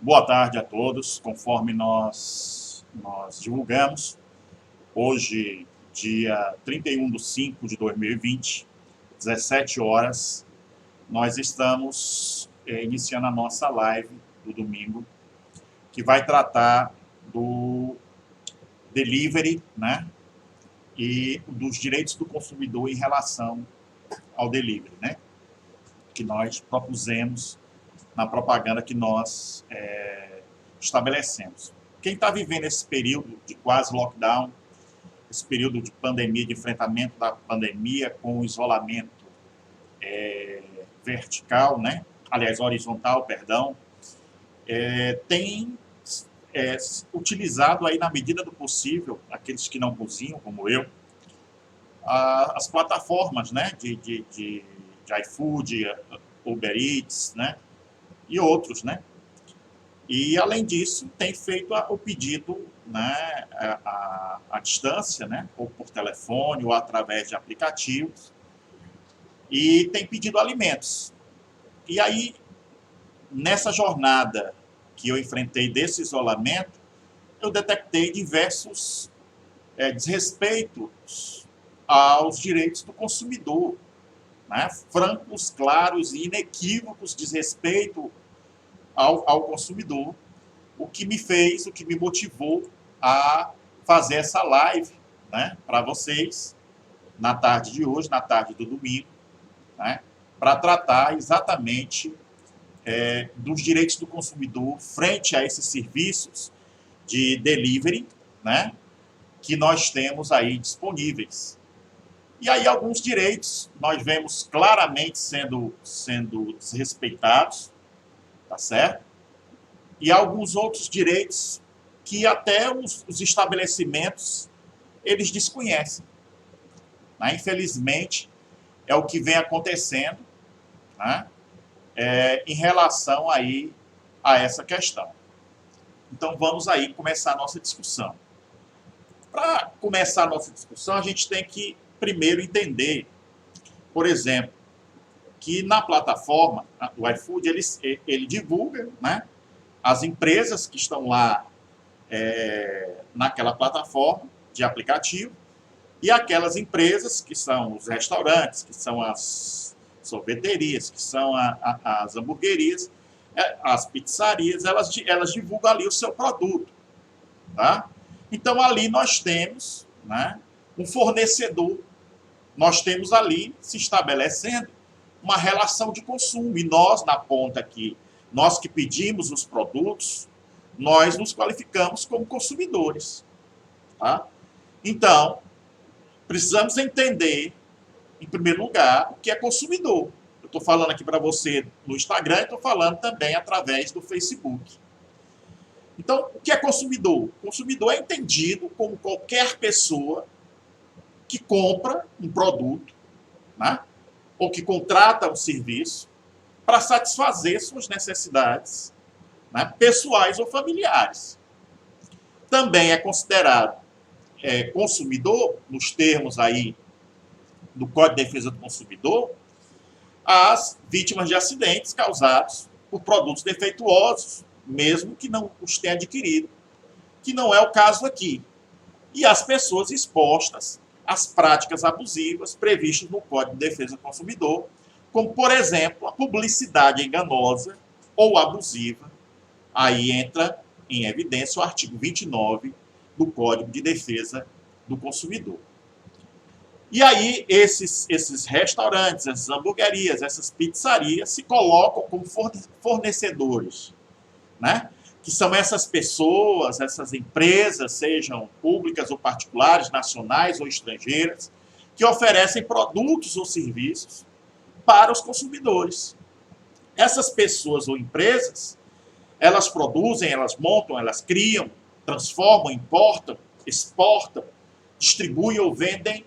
Boa tarde a todos. Conforme nós divulgamos, hoje, dia 31 de 5 de 2020, 17 horas, nós estamos iniciando a nossa live do domingo, que vai tratar do delivery, né? E dos direitos do consumidor em relação ao delivery, né? Que nós propusemos na propaganda que nós estabelecemos. Quem está vivendo esse período de quase lockdown, esse período de pandemia, de enfrentamento da pandemia com o isolamento vertical, né? Aliás, horizontal, perdão, tem utilizado aí na medida do possível, aqueles que não cozinham, como eu, as plataformas, né? de iFood, Uber Eats, né? E outros, né? E, além disso, tem feito o pedido, né, à distância, né, ou por telefone, ou através de aplicativos, e tem pedido alimentos. E aí, nessa jornada que eu enfrentei desse isolamento, eu detectei diversos desrespeitos aos direitos do consumidor, né? Francos, claros e inequívocos desrespeito ao consumidor, o que me motivou a fazer essa live, né, para vocês, na tarde de hoje, na tarde do domingo, né, para tratar exatamente dos direitos do consumidor frente a esses serviços de delivery, né, que nós temos aí disponíveis. E aí alguns direitos nós vemos claramente sendo desrespeitados, tá certo? E alguns outros direitos que até os estabelecimentos eles desconhecem, né? Infelizmente, é o que vem acontecendo, né? Em relação aí a essa questão. Então, vamos aí começar a nossa discussão. Para começar a nossa discussão, a gente tem que primeiro entender, por exemplo, que na plataforma do iFood ele divulga, né, as empresas que estão lá naquela plataforma de aplicativo e aquelas empresas que são os restaurantes, que são as sorveterias, que são as hamburguerias, as pizzarias, elas divulgam ali o seu produto. Tá? Então, ali nós temos, né, um fornecedor, nós temos ali se estabelecendo uma relação de consumo. E nós, na ponta aqui, nós que pedimos os produtos, nós nos qualificamos como consumidores. Tá? Então, precisamos entender, em primeiro lugar, o que é consumidor. Eu estou falando aqui para você no Instagram e estou falando também através do Facebook. Então, o que é consumidor? Consumidor é entendido como qualquer pessoa que compra um produto, né, ou que contrata um serviço para satisfazer suas necessidades, né, pessoais ou familiares. Também é considerado consumidor, nos termos aí do Código de Defesa do Consumidor, as vítimas de acidentes causados por produtos defeituosos, mesmo que não os tenha adquirido, que não é o caso aqui. E as pessoas expostas às práticas abusivas previstas no Código de Defesa do Consumidor, como, por exemplo, a publicidade enganosa ou abusiva. Aí entra em evidência o artigo 29 do Código de Defesa do Consumidor. E aí esses restaurantes, essas hamburguerias, essas pizzarias se colocam como fornecedores, né? Que são essas pessoas, essas empresas, sejam públicas ou particulares, nacionais ou estrangeiras, que oferecem produtos ou serviços para os consumidores. Essas pessoas ou empresas, elas produzem, elas montam, elas criam, transformam, importam, exportam, distribuem ou vendem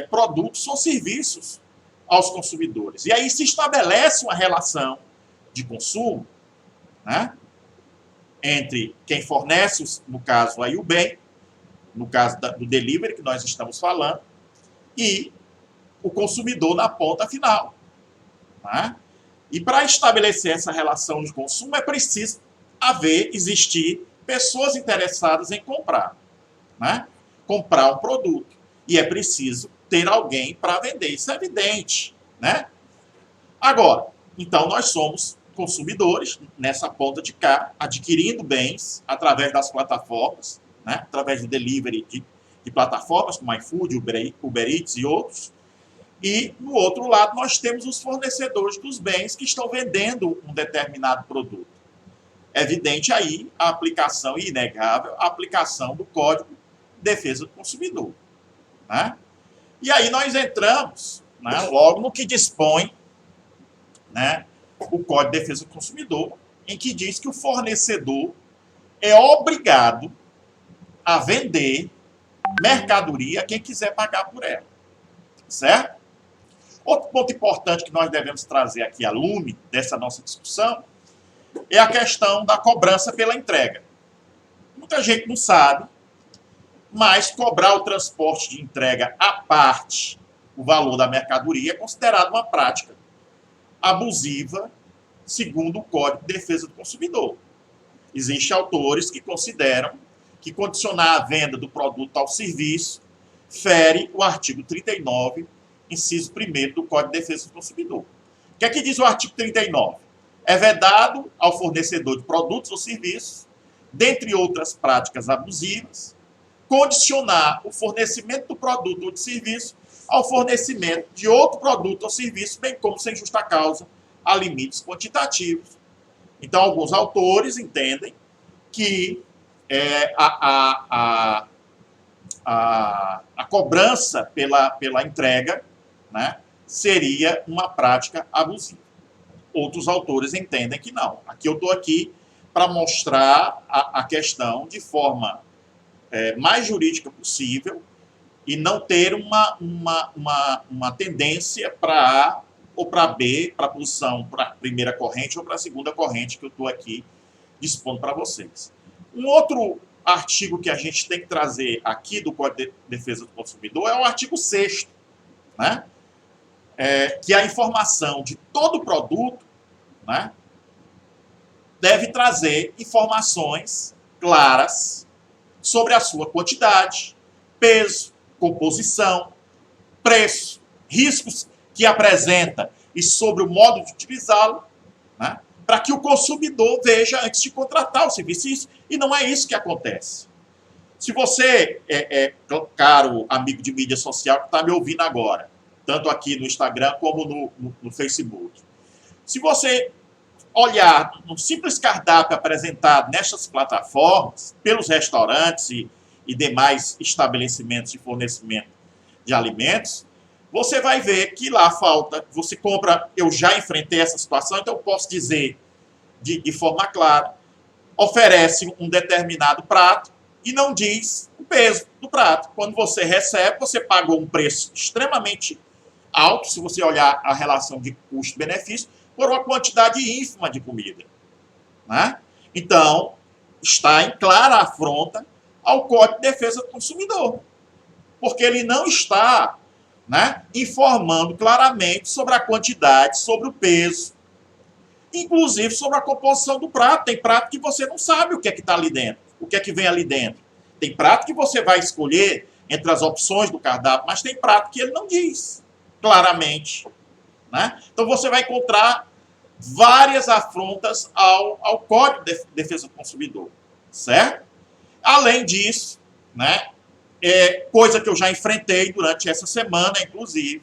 produtos ou serviços aos consumidores. E aí se estabelece uma relação de consumo, né, entre quem fornece, no caso aí o bem, no caso do delivery que nós estamos falando, e o consumidor na ponta final. Né? E para estabelecer essa relação de consumo é preciso existir pessoas interessadas em comprar, né? Comprar um produto. E é preciso ter alguém para vender. Isso é evidente, né? Agora, então nós somos consumidores nessa ponta de cá, adquirindo bens através das plataformas, né? Através do delivery de plataformas como iFood, Uber Eats e outros. E, no outro lado, nós temos os fornecedores dos bens que estão vendendo um determinado produto. É evidente aí a aplicação, e inegável, a aplicação do Código de Defesa do Consumidor, né? E aí nós entramos, né, logo no que dispõe, né, o Código de Defesa do Consumidor, em que diz que o fornecedor é obrigado a vender mercadoria a quem quiser pagar por ela. Certo? Outro ponto importante que nós devemos trazer aqui a lume dessa nossa discussão é a questão da cobrança pela entrega. Muita gente não sabe, mas cobrar o transporte de entrega à parte, o valor da mercadoria, é considerado uma prática abusiva, segundo o Código de Defesa do Consumidor. Existem autores que consideram que condicionar a venda do produto ao serviço fere o artigo 39, inciso 1º do Código de Defesa do Consumidor. O que é que diz o artigo 39? É vedado ao fornecedor de produtos ou serviços, dentre outras práticas abusivas, condicionar o fornecimento do produto ou de serviço ao fornecimento de outro produto ou serviço, bem como sem justa causa, a limites quantitativos. Então, alguns autores entendem que a cobrança pela entrega, né, seria uma prática abusiva. Outros autores entendem que não. Aqui eu estou aqui para mostrar a questão de forma mais jurídica possível e não ter uma tendência para A ou para B, para a posição, para a primeira corrente ou para a segunda corrente que eu estou aqui dispondo para vocês. Um outro artigo que a gente tem que trazer aqui do Código de Defesa do Consumidor é o artigo 6º, né? Que a informação de todo produto, né, deve trazer informações claras sobre a sua quantidade, peso, composição, preço, riscos que apresenta e sobre o modo de utilizá-lo, né, para que o consumidor veja antes de contratar o serviço. E não é isso que acontece. Se você, caro amigo de mídia social que está me ouvindo agora, tanto aqui no Instagram como no Facebook, se você olhar no simples cardápio apresentado nestas plataformas, pelos restaurantes e demais estabelecimentos de fornecimento de alimentos, você vai ver que lá falta, você compra, eu já enfrentei essa situação, então eu posso dizer de forma clara, oferece um determinado prato e não diz o peso do prato. Quando você recebe, você pagou um preço extremamente alto, se você olhar a relação de custo-benefício, por uma quantidade ínfima de comida, né? Então, está em clara afronta ao Código de Defesa do Consumidor, porque ele não está, né, informando claramente sobre a quantidade, sobre o peso, inclusive sobre a composição do prato. Tem prato que você não sabe o que é que está ali dentro, o que é que vem ali dentro. Tem prato que você vai escolher entre as opções do cardápio, mas tem prato que ele não diz claramente, né? Então você vai encontrar várias afrontas ao Código de Defesa do Consumidor, certo? Além disso, né, coisa que eu já enfrentei durante essa semana, inclusive,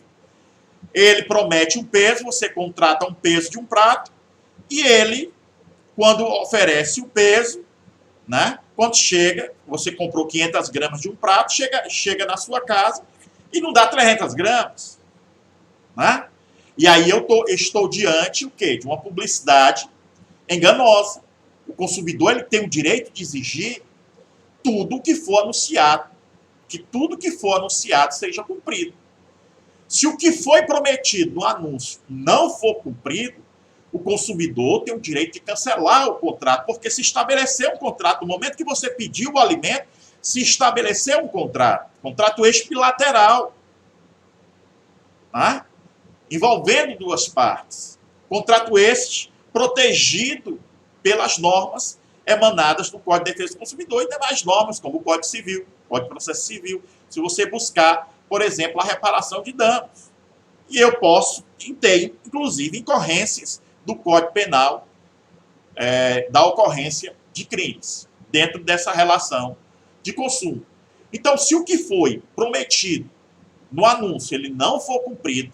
ele promete um peso, você contrata um peso de um prato, e ele, quando oferece o peso, né, quando chega, você comprou 500 gramas de um prato, chega na sua casa e não dá 300 gramas, né? E aí eu estou diante o quê? De uma publicidade enganosa. O consumidor ele tem o direito de exigir tudo o que for anunciado, que tudo que for anunciado seja cumprido. Se o que foi prometido no anúncio não for cumprido, o consumidor tem o direito de cancelar o contrato, porque se estabeleceu um contrato, no momento que você pediu o alimento, se estabeleceu um contrato equilateral, né, envolvendo duas partes. Contrato este protegido pelas normas emanadas do Código de Defesa do Consumidor e demais normas, como o Código Civil, Código de Processo Civil. Se você buscar, por exemplo, a reparação de danos. E eu posso ter, inclusive, incorrências do Código Penal da ocorrência de crimes, dentro dessa relação de consumo. Então, se o que foi prometido no anúncio ele não for cumprido,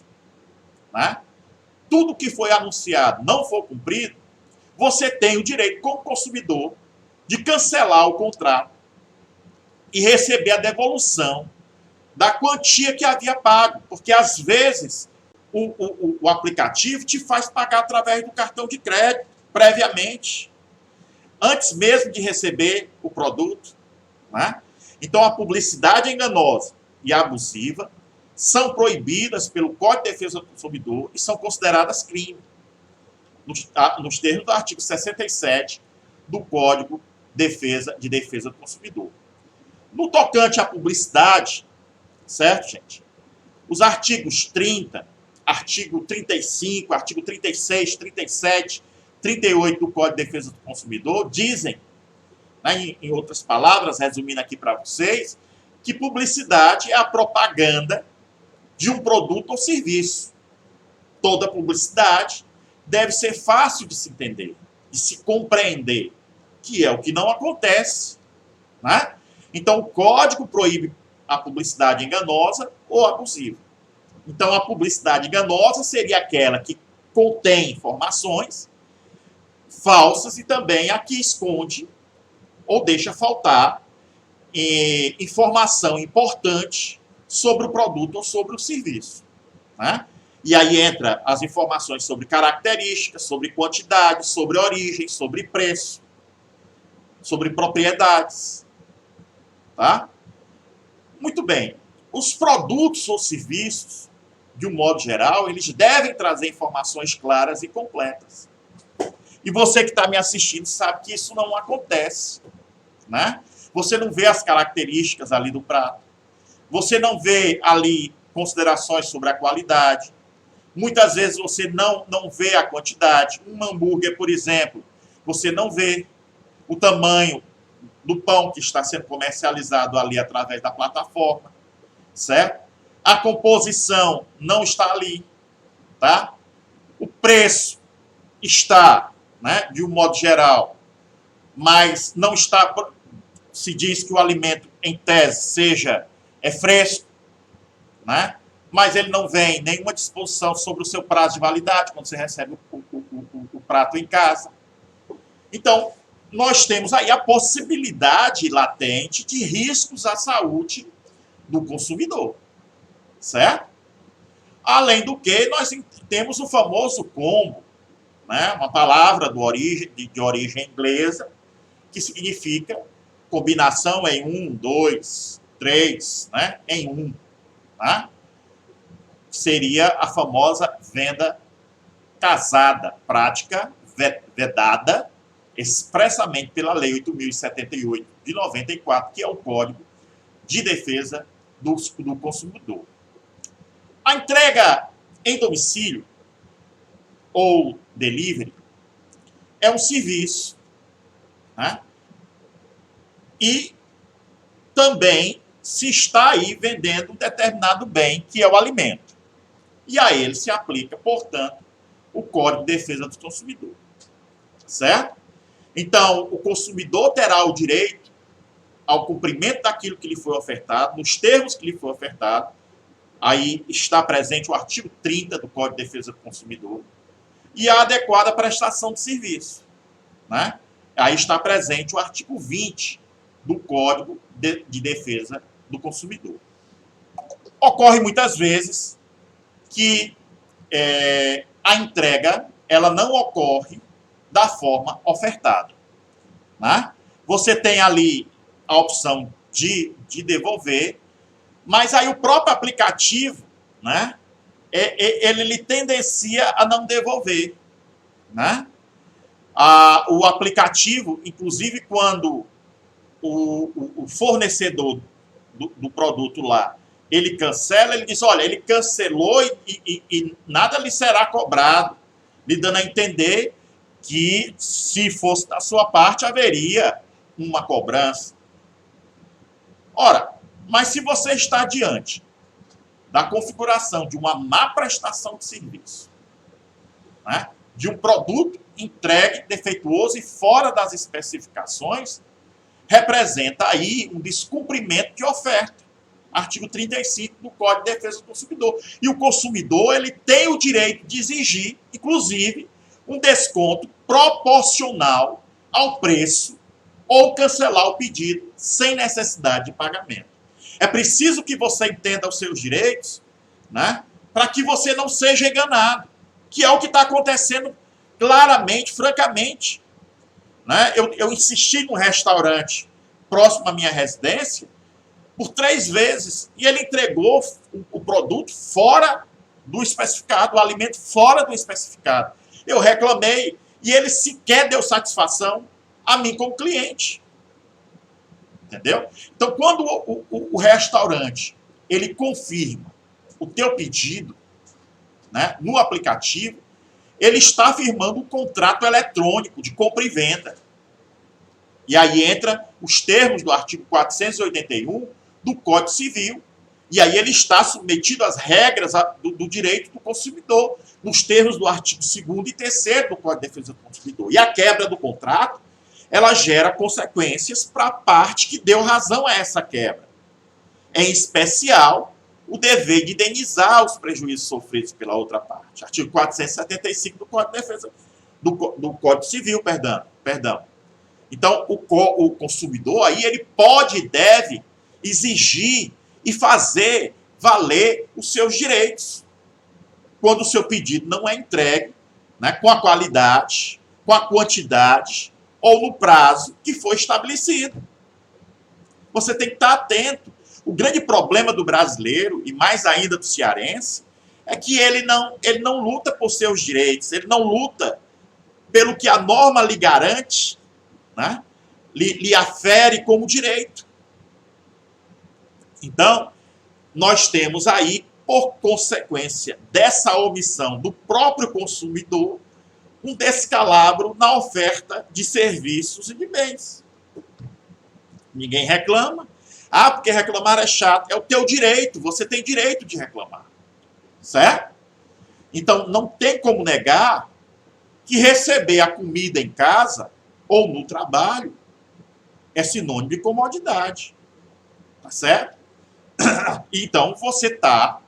né, tudo que foi anunciado não for cumprido, você tem o direito, como consumidor, de cancelar o contrato e receber a devolução da quantia que havia pago. Porque, às vezes, o aplicativo te faz pagar através do cartão de crédito, previamente, antes mesmo de receber o produto. Né? Então, a publicidade enganosa e abusiva são proibidas pelo Código de Defesa do Consumidor e são consideradas crime, nos termos do artigo 67 do Código de Defesa do Consumidor. No tocante à publicidade, certo, gente? Os artigos 30, artigo 35, artigo 36, 37, 38 do Código de Defesa do Consumidor dizem, né, em outras palavras, resumindo aqui para vocês, que publicidade é a propaganda de um produto ou serviço. Toda publicidade deve ser fácil de se entender, de se compreender, que é o que não acontece. Né? Então, o Código proíbe a publicidade enganosa ou abusiva. Então, a publicidade enganosa seria aquela que contém informações falsas e também a que esconde ou deixa faltar informação importante sobre o produto ou sobre o serviço. Né? E aí entra as informações sobre características, sobre quantidade, sobre origem, sobre preço, sobre propriedades. Tá? Muito bem. Os produtos ou serviços, de um modo geral, eles devem trazer informações claras e completas. E você que está me assistindo sabe que isso não acontece. Né? Você não vê as características ali do prato. Você não vê ali considerações sobre a qualidade. Muitas vezes você não vê a quantidade. Um hambúrguer, por exemplo, você não vê o tamanho do pão que está sendo comercializado ali através da plataforma, certo? A composição não está ali, tá? O preço está, né, de um modo geral, mas não está, se diz que o alimento, em tese, é fresco, né? Mas ele não vem nenhuma disposição sobre o seu prazo de validade quando você recebe o prato em casa. Então, nós temos aí a possibilidade latente de riscos à saúde do consumidor, certo? Além do que, nós temos o famoso combo, né? Uma palavra de origem inglesa, que significa combinação em 1, 2, 3, né? Em 1, né? Seria a famosa venda casada, prática vedada expressamente pela Lei 8.078 de 94, que é o Código de Defesa do Consumidor. A entrega em domicílio ou delivery é um serviço, né? E também se está aí vendendo um determinado bem, que é o alimento. E a ele se aplica, portanto, o Código de Defesa do Consumidor. Certo? Então, o consumidor terá o direito ao cumprimento daquilo que lhe foi ofertado, nos termos que lhe foi ofertado. Aí está presente o artigo 30 do Código de Defesa do Consumidor. E a adequada prestação de serviço. Né? Aí está presente o artigo 20 do Código de Defesa do Consumidor. Ocorre muitas vezes que a entrega ela não ocorre da forma ofertada. Né? Você tem ali a opção de devolver, mas aí o próprio aplicativo, né, ele lhe tendencia a não devolver. Né? O aplicativo, inclusive quando o fornecedor do produto lá, ele cancela, ele diz, olha, ele cancelou e nada lhe será cobrado, lhe dando a entender que, se fosse da sua parte, haveria uma cobrança. Ora, mas se você está diante da configuração de uma má prestação de serviço, né, de um produto entregue defeituoso e fora das especificações, representa aí um descumprimento de oferta. Artigo 35 do Código de Defesa do Consumidor. E o consumidor, ele tem o direito de exigir, inclusive, um desconto proporcional ao preço ou cancelar o pedido sem necessidade de pagamento. É preciso que você entenda os seus direitos, né, para que você não seja enganado, que é o que está acontecendo claramente, francamente. Né? Eu insisti num restaurante próximo à minha residência por 3 vezes e ele entregou o produto fora do especificado, o alimento fora do especificado. Eu reclamei e ele sequer deu satisfação a mim como cliente. Entendeu? Então, quando o restaurante ele confirma o teu pedido, né, no aplicativo, ele está firmando um contrato eletrônico de compra e venda. E aí entra os termos do artigo 481 do Código Civil. E aí ele está submetido às regras do direito do consumidor, nos termos do artigo 2º e 3º do Código de Defesa do Consumidor. E a quebra do contrato, ela gera consequências para a parte que deu razão a essa quebra. Em especial, o dever de indenizar os prejuízos sofridos pela outra parte. Artigo 475 do Código de Defesa do Código Civil, perdão. Então, o consumidor aí ele pode e deve exigir e fazer valer os seus direitos quando o seu pedido não é entregue, né, com a qualidade, com a quantidade ou no prazo que foi estabelecido. Você tem que estar atento. O grande problema do brasileiro, e mais ainda do cearense, é que ele não luta por seus direitos, ele não luta pelo que a norma lhe garante, né? lhe afere como direito. Então, nós temos aí, por consequência dessa omissão do próprio consumidor, um descalabro na oferta de serviços e de bens. Ninguém reclama. Ah, porque reclamar é chato. É o teu direito, você tem direito de reclamar. Certo? Então, não tem como negar que receber a comida em casa ou no trabalho é sinônimo de comodidade. Tá certo? Então, você está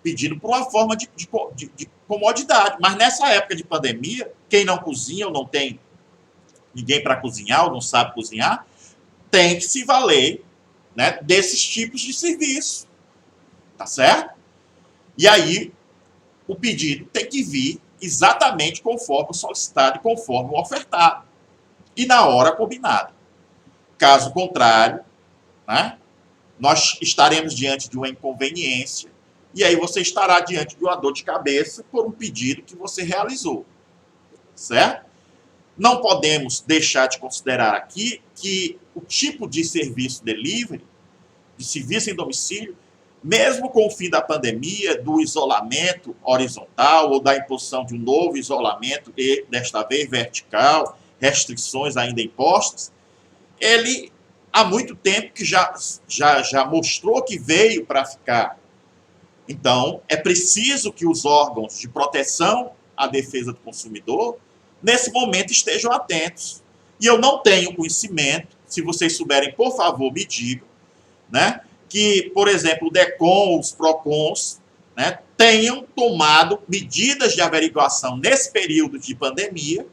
pedindo por uma forma de comodidade. Mas nessa época de pandemia, quem não cozinha ou não tem ninguém para cozinhar ou não sabe cozinhar, tem que se valer, né, desses tipos de serviço. Tá certo? E aí, o pedido tem que vir exatamente conforme o solicitado e conforme o ofertado. E na hora combinada. Caso contrário, né, nós estaremos diante de uma inconveniência e aí você estará diante de uma dor de cabeça por um pedido que você realizou. Certo? Não podemos deixar de considerar aqui que o tipo de serviço delivery, de serviço em domicílio, mesmo com o fim da pandemia, do isolamento horizontal ou da imposição de um novo isolamento, e desta vez vertical, restrições ainda impostas, ele há muito tempo que já mostrou que veio para ficar. Então, é preciso que os órgãos de proteção à defesa do consumidor, nesse momento, estejam atentos. E eu não tenho conhecimento, se vocês souberem, por favor, me digam, né, que, por exemplo, o DECOM, os PROCONs, né, tenham tomado medidas de averiguação nesse período de pandemia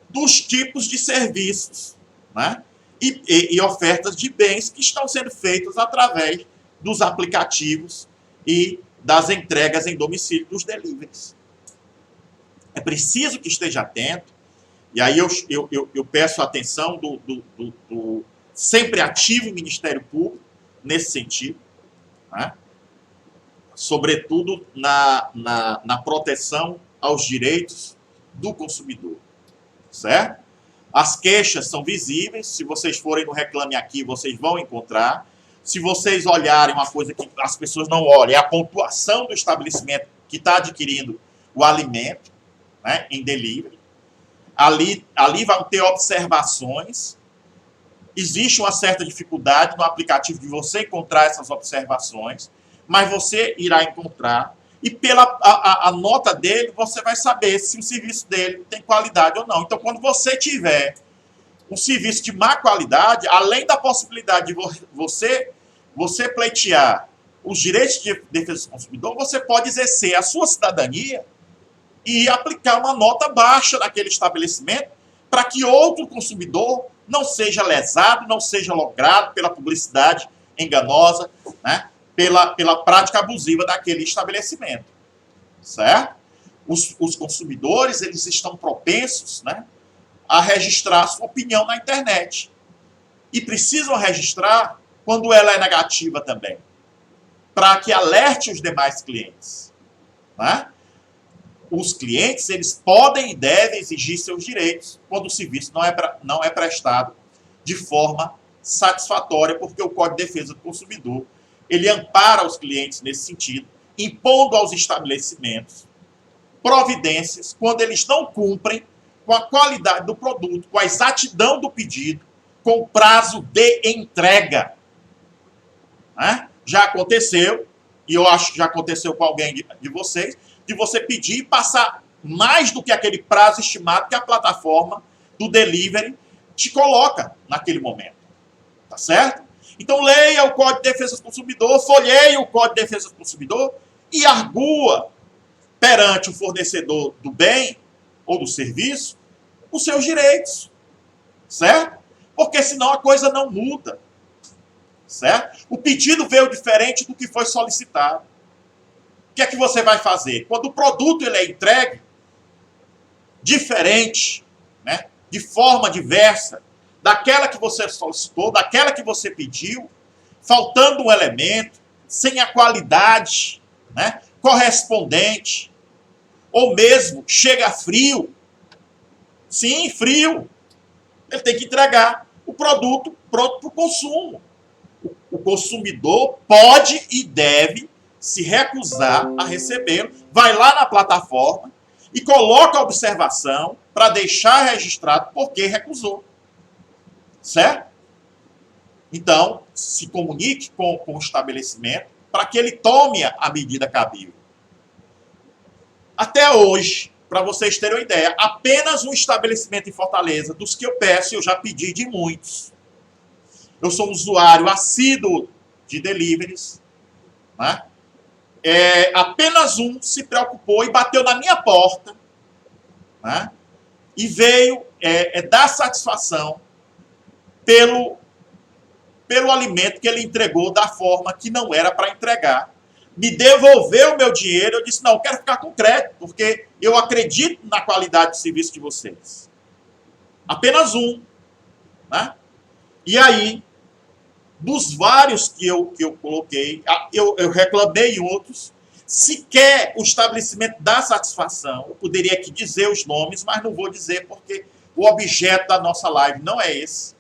dos tipos de serviços, né, e ofertas de bens que estão sendo feitas através dos aplicativos e das entregas em domicílio dos deliveries. É preciso que esteja atento, e aí eu peço a atenção do sempre ativo Ministério Público nesse sentido, né? Sobretudo na proteção aos direitos do consumidor, certo? As queixas são visíveis, se vocês forem no Reclame Aqui, vocês vão encontrar. Se vocês olharem uma coisa que as pessoas não olham, é a pontuação do estabelecimento que está adquirindo o alimento, né, em delivery. Ali vão ter observações. Existe uma certa dificuldade no aplicativo de você encontrar essas observações, mas você irá encontrar. E pela a nota dele, você vai saber se o serviço dele tem qualidade ou não. Então, quando você tiver um serviço de má qualidade, além da possibilidade de você pleitear os direitos de defesa do consumidor, você pode exercer a sua cidadania e aplicar uma nota baixa naquele estabelecimento para que outro consumidor não seja lesado, não seja logrado pela publicidade enganosa, né? pela prática abusiva daquele estabelecimento. Certo? Os consumidores, eles estão propensos, né, a registrar sua opinião na internet. E precisam registrar quando ela é negativa também, para que alerte os demais clientes. Né? Os clientes, eles podem e devem exigir seus direitos quando o serviço não é prestado de forma satisfatória, porque o Código de Defesa do Consumidor, ele ampara os clientes nesse sentido, impondo aos estabelecimentos providências quando eles não cumprem com a qualidade do produto, com a exatidão do pedido, com o prazo de entrega. Né? Já aconteceu, e eu acho que já aconteceu com alguém de vocês, de você pedir e passar mais do que aquele prazo estimado que a plataforma do delivery te coloca naquele momento. Tá certo? Então leia o Código de Defesa do Consumidor, folheie o Código de Defesa do Consumidor e argua perante o fornecedor do bem ou do serviço os seus direitos. Certo? Porque senão a coisa não muda. Certo? O pedido veio diferente do que foi solicitado. O que é que você vai fazer? Quando o produto ele é entregue diferente, né, de forma diversa, daquela que você solicitou, daquela que você pediu, faltando um elemento, sem a qualidade, né, correspondente, ou mesmo chega frio. Sim, frio. Ele tem que entregar o produto pronto para o consumo. O consumidor pode e deve se recusar a recebê-lo, vai lá na plataforma e coloca a observação para deixar registrado porque recusou. Certo? Então, se comunique com o estabelecimento para que ele tome a medida cabível. Até hoje, para vocês terem uma ideia, apenas um estabelecimento em Fortaleza, dos que eu peço, eu já pedi de muitos. Eu sou um usuário assíduo de deliveries, né? Apenas um se preocupou e bateu na minha porta, né? E veio dar satisfação pelo alimento que ele entregou da forma que não era para entregar. Me devolveu o meu dinheiro, eu disse, não, eu quero ficar com crédito, porque eu acredito na qualidade do serviço de vocês. Apenas um. Né? E aí, dos vários que eu coloquei, eu reclamei em outros, sequer o estabelecimento dá satisfação. Eu poderia aqui dizer os nomes, mas não vou dizer, porque o objeto da nossa live não é esse.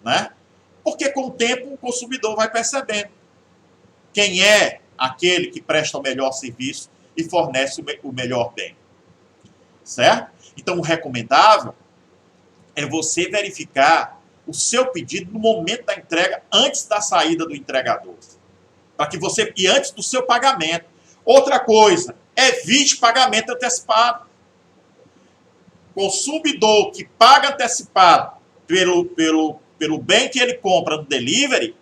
Né? Porque com o tempo o consumidor vai percebendo quem é aquele que presta o melhor serviço e fornece o melhor bem. Certo? Então o recomendável é você verificar o seu pedido no momento da entrega, antes da saída do entregador. E antes do seu pagamento. Outra coisa, evite pagamento antecipado. Consumidor que paga antecipado pelo bem que ele compra no delivery,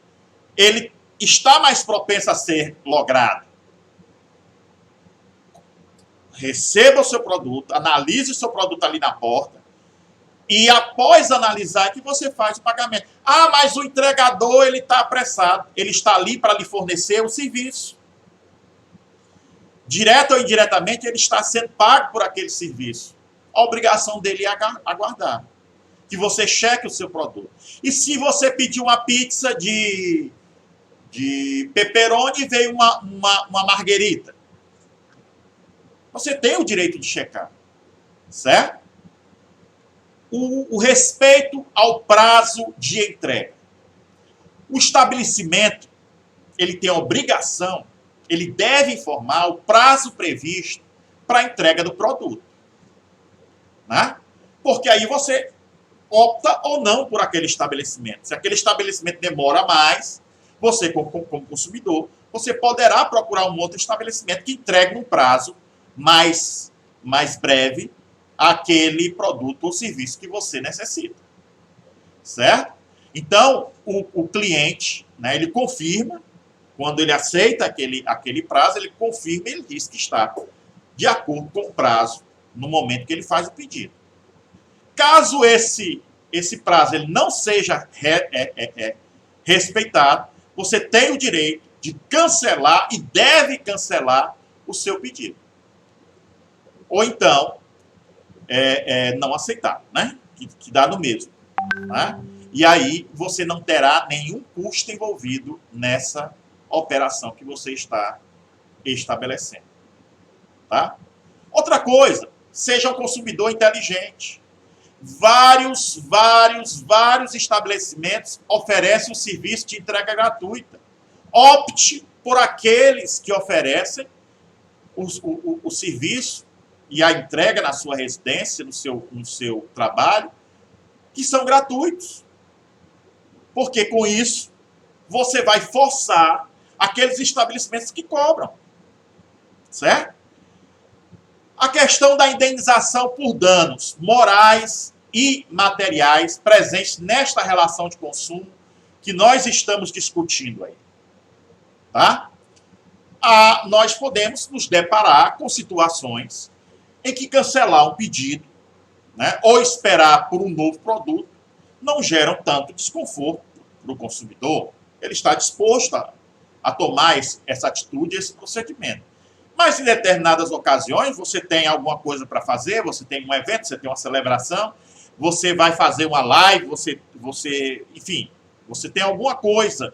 ele está mais propenso a ser logrado. Receba o seu produto, analise o seu produto ali na porta, e após analisar que você faz o pagamento. Ah, mas o entregador ele está apressado, ele está ali para lhe fornecer o serviço. Direto ou indiretamente, ele está sendo pago por aquele serviço. A obrigação dele é aguardar que você cheque o seu produto. E se você pedir uma pizza de pepperoni e veio uma marguerita, você tem o direito de checar. Certo? O respeito ao prazo de entrega. O estabelecimento, ele tem a obrigação, ele deve informar o prazo previsto para a entrega do produto. Né? Porque aí você opta ou não por aquele estabelecimento. Se aquele estabelecimento demora mais, você, como consumidor, você poderá procurar um outro estabelecimento que entregue num prazo mais breve aquele produto ou serviço que você necessita. Certo? Então, o cliente, né, ele confirma, quando ele aceita aquele prazo, ele confirma e ele diz que está de acordo com o prazo no momento que ele faz o pedido. Caso esse prazo ele não seja respeitado, você tem o direito de cancelar e deve cancelar o seu pedido. Ou então, não aceitar, né? Que dá no mesmo. Né? E aí você não terá nenhum custo envolvido nessa operação que você está estabelecendo. Tá? Outra coisa, seja um consumidor inteligente. Vários estabelecimentos oferecem o serviço de entrega gratuita. Opte por aqueles que oferecem o serviço e a entrega na sua residência, no seu trabalho, que são gratuitos. Porque com isso, você vai forçar aqueles estabelecimentos que cobram. Certo? A questão da indenização por danos morais e materiais presentes nesta relação de consumo que nós estamos discutindo aí. Tá? Nós podemos nos deparar com situações em que cancelar um pedido, né, ou esperar por um novo produto não geram tanto desconforto para o consumidor. Ele está disposto a tomar essa atitude, esse procedimento. Mas em determinadas ocasiões, você tem alguma coisa para fazer, você tem um evento, você tem uma celebração, você vai fazer uma live, enfim, você tem alguma coisa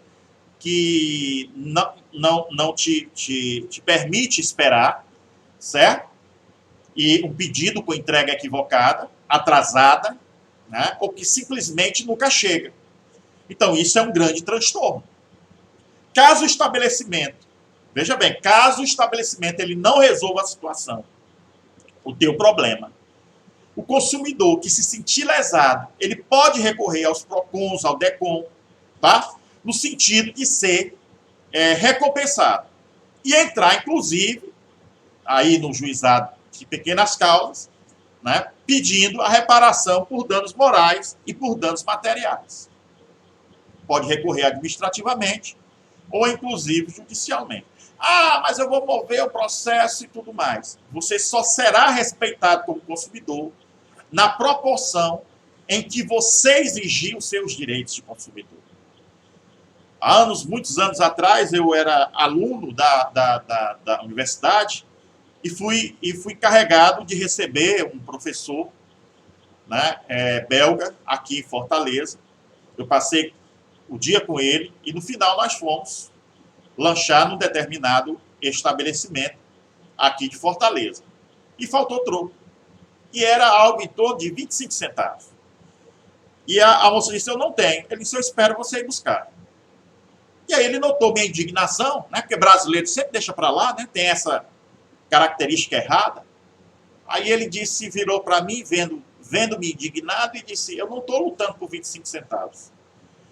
que não te permite esperar, certo? E um pedido com entrega equivocada, atrasada, né? Ou que simplesmente nunca chega. Então, isso é um grande transtorno. Caso o estabelecimento, veja bem, caso o estabelecimento ele não resolva a situação, o teu problema, o consumidor que se sentir lesado, ele pode recorrer aos PROCONs, ao DECOM, tá? No sentido de ser recompensado. E entrar, inclusive, aí no juizado de pequenas causas, né, pedindo a reparação por danos morais e por danos materiais. Pode recorrer administrativamente ou, inclusive, judicialmente. Ah, mas eu vou mover o processo e tudo mais. Você só será respeitado como consumidor na proporção em que você exigir os seus direitos de consumidor. Há muitos anos atrás, eu era aluno da universidade e fui carregado de receber um professor, né, belga aqui em Fortaleza. Eu passei o dia com ele e no final nós fomos lanchar num determinado estabelecimento aqui de Fortaleza. E faltou troco. E era algo em torno de 25 centavos. E a moça disse, eu não tenho. Ele disse, eu espero você ir buscar. E aí ele notou minha indignação, né? Porque brasileiro sempre deixa para lá, né? Tem essa característica errada. Aí ele disse, virou para mim, vendo-me indignado, e disse, eu não estou lutando por 25 centavos.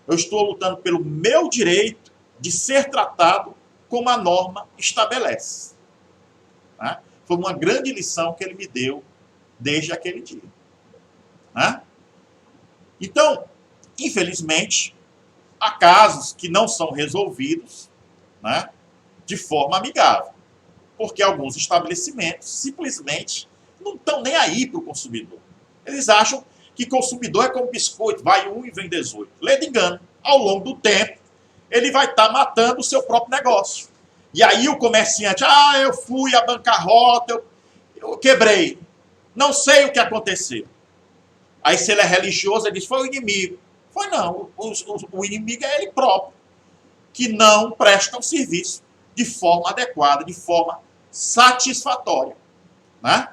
Eu estou lutando pelo meu direito de ser tratado como a norma estabelece. Né? Foi uma grande lição que ele me deu desde aquele dia. Né? Então, infelizmente, há casos que não são resolvidos, né, de forma amigável, porque alguns estabelecimentos simplesmente não estão nem aí para o consumidor. Eles acham que consumidor é como biscoito, vai 1 e vem 18. Lê de engano, ao longo do tempo, ele vai estar matando o seu próprio negócio. E aí o comerciante, eu fui à bancarrota, eu quebrei, não sei o que aconteceu. Aí se ele é religioso, ele diz, foi o inimigo. Foi não, o inimigo é ele próprio, que não presta o serviço de forma adequada, de forma satisfatória. Né?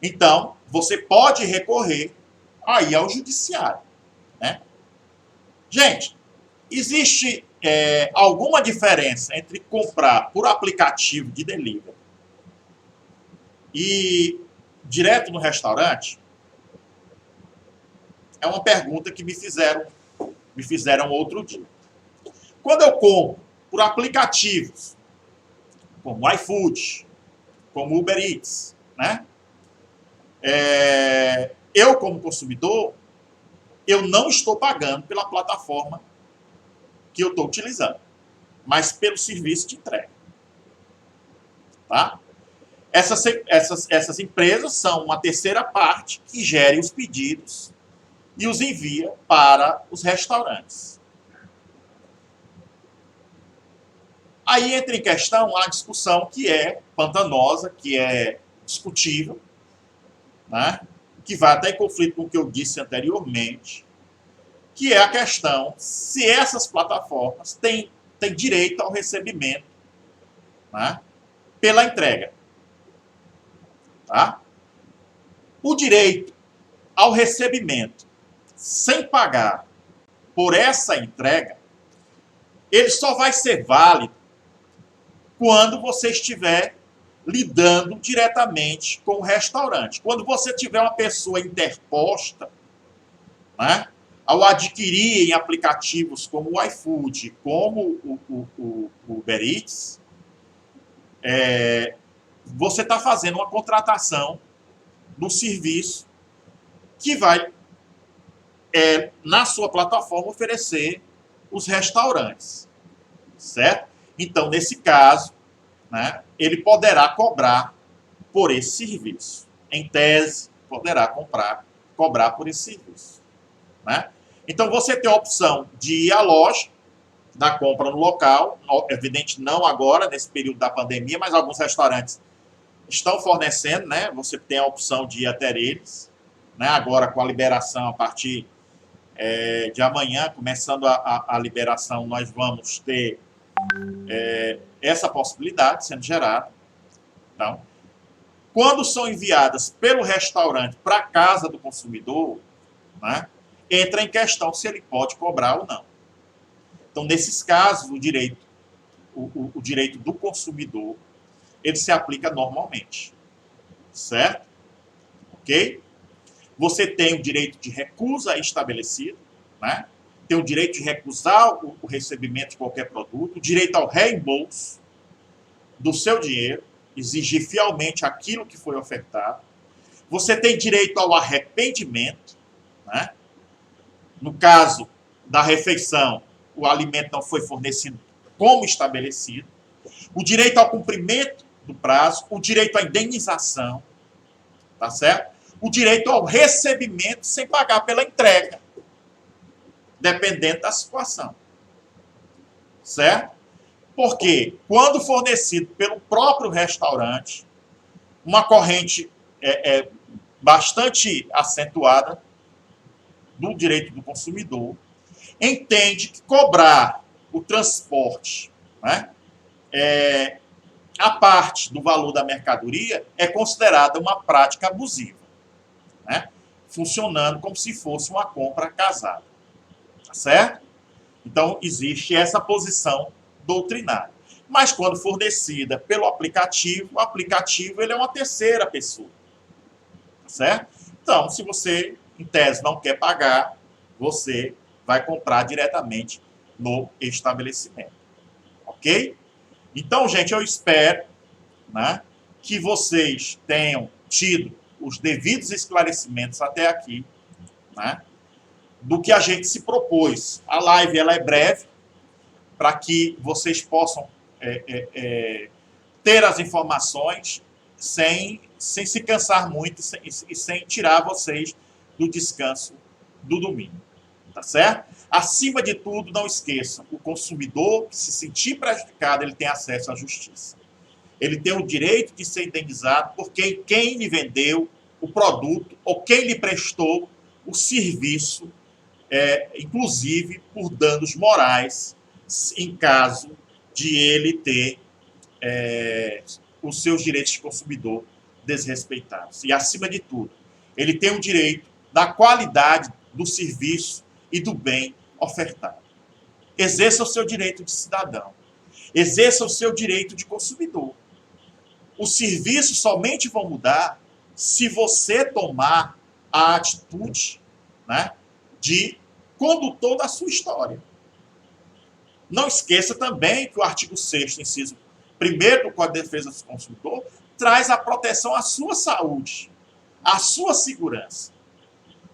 Então, você pode recorrer aí ao judiciário. Né? Gente, existe alguma diferença entre comprar por aplicativo de delivery e direto no restaurante? É uma pergunta que me fizeram outro dia. Quando eu compro por aplicativos, como iFood, como Uber Eats, né? Eu, como consumidor, eu não estou pagando pela plataforma que eu estou utilizando, mas pelo serviço de entrega. Tá? Essas empresas são uma terceira parte que gere os pedidos e os envia para os restaurantes. Aí entra em questão a discussão que é pantanosa, que é discutível, né? Que vai até em conflito com o que eu disse anteriormente, que é a questão se essas plataformas têm direito ao recebimento, né? Pela entrega. Tá? O direito ao recebimento sem pagar por essa entrega, ele só vai ser válido quando você estiver lidando diretamente com o restaurante. Quando você tiver uma pessoa interposta, né, ao adquirir em aplicativos como o iFood, como o Uber Eats, você está fazendo uma contratação do serviço que vai, na sua plataforma, oferecer os restaurantes. Certo? Então, nesse caso, né, ele poderá cobrar por esse serviço. Em tese, poderá cobrar por esse serviço. Né? Então, você tem a opção de ir à loja, da compra no local, evidente não agora, nesse período da pandemia, mas alguns restaurantes estão fornecendo, né? Você tem a opção de ir até eles, né? Agora com a liberação a partir de amanhã, começando a liberação, nós vamos ter essa possibilidade sendo gerada. Então, quando são enviadas pelo restaurante para a casa do consumidor, né, entra em questão se ele pode cobrar ou não. Então, nesses casos, o direito do consumidor, ele se aplica normalmente. Certo? Ok? Você tem o direito de recusa estabelecido, né? Tem o direito de recusar o recebimento de qualquer produto, o direito ao reembolso do seu dinheiro, exigir fielmente aquilo que foi ofertado. Você tem direito ao arrependimento, né? No caso da refeição, o alimento não foi fornecido como estabelecido. O direito ao cumprimento do prazo, o direito à indenização, tá certo? O direito ao recebimento sem pagar pela entrega, dependendo da situação. Certo? Porque quando fornecido pelo próprio restaurante, uma corrente bastante acentuada do direito do consumidor, entende que cobrar o transporte, né, a parte do valor da mercadoria é considerada uma prática abusiva, né, funcionando como se fosse uma compra casada. Tá certo? Então, existe essa posição doutrinária. Mas quando fornecida pelo aplicativo, o aplicativo ele é uma terceira pessoa. Tá certo? Então, se você, em tese, não quer pagar, você vai comprar diretamente no estabelecimento. Ok? Então, gente, eu espero, né, que vocês tenham tido os devidos esclarecimentos até aqui, né, do que a gente se propôs. A live ela é breve, para que vocês possam ter as informações sem se cansar muito e sem tirar vocês do descanso do domingo. Tá certo? Acima de tudo, não esqueçam, o consumidor que se sentir prejudicado, ele tem acesso à justiça. Ele tem o direito de ser indenizado por quem lhe vendeu o produto ou quem lhe prestou o serviço, inclusive por danos morais, em caso de ele ter os seus direitos de consumidor desrespeitados. E, acima de tudo, ele tem o direito da qualidade do serviço e do bem ofertado. Exerça o seu direito de cidadão. Exerça o seu direito de consumidor. Os serviços somente vão mudar se você tomar a atitude, né, de condutor da sua história. Não esqueça também que o artigo 6º, inciso 1º do Código de Defesa do Consumidor traz a proteção à sua saúde, à sua segurança.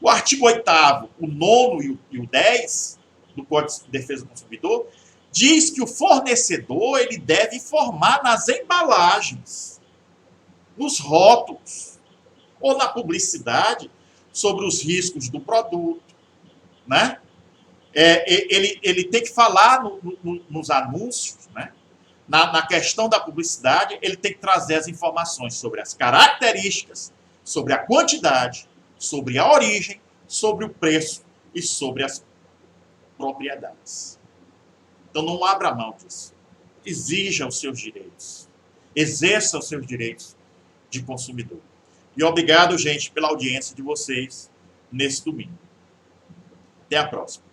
O artigo 8º, o 9º e o 10 do Código de Defesa do Consumidor diz que o fornecedor ele deve informar nas embalagens, nos rótulos ou na publicidade sobre os riscos do produto, né? Ele tem que falar nos anúncios, né? Na questão da publicidade, ele tem que trazer as informações sobre as características, sobre a quantidade, sobre a origem, sobre o preço e sobre as propriedades. Então não abra mão disso. Exija os seus direitos. Exerça os seus direitos de consumidor. E obrigado, gente, pela audiência de vocês nesse domingo. Até a próxima.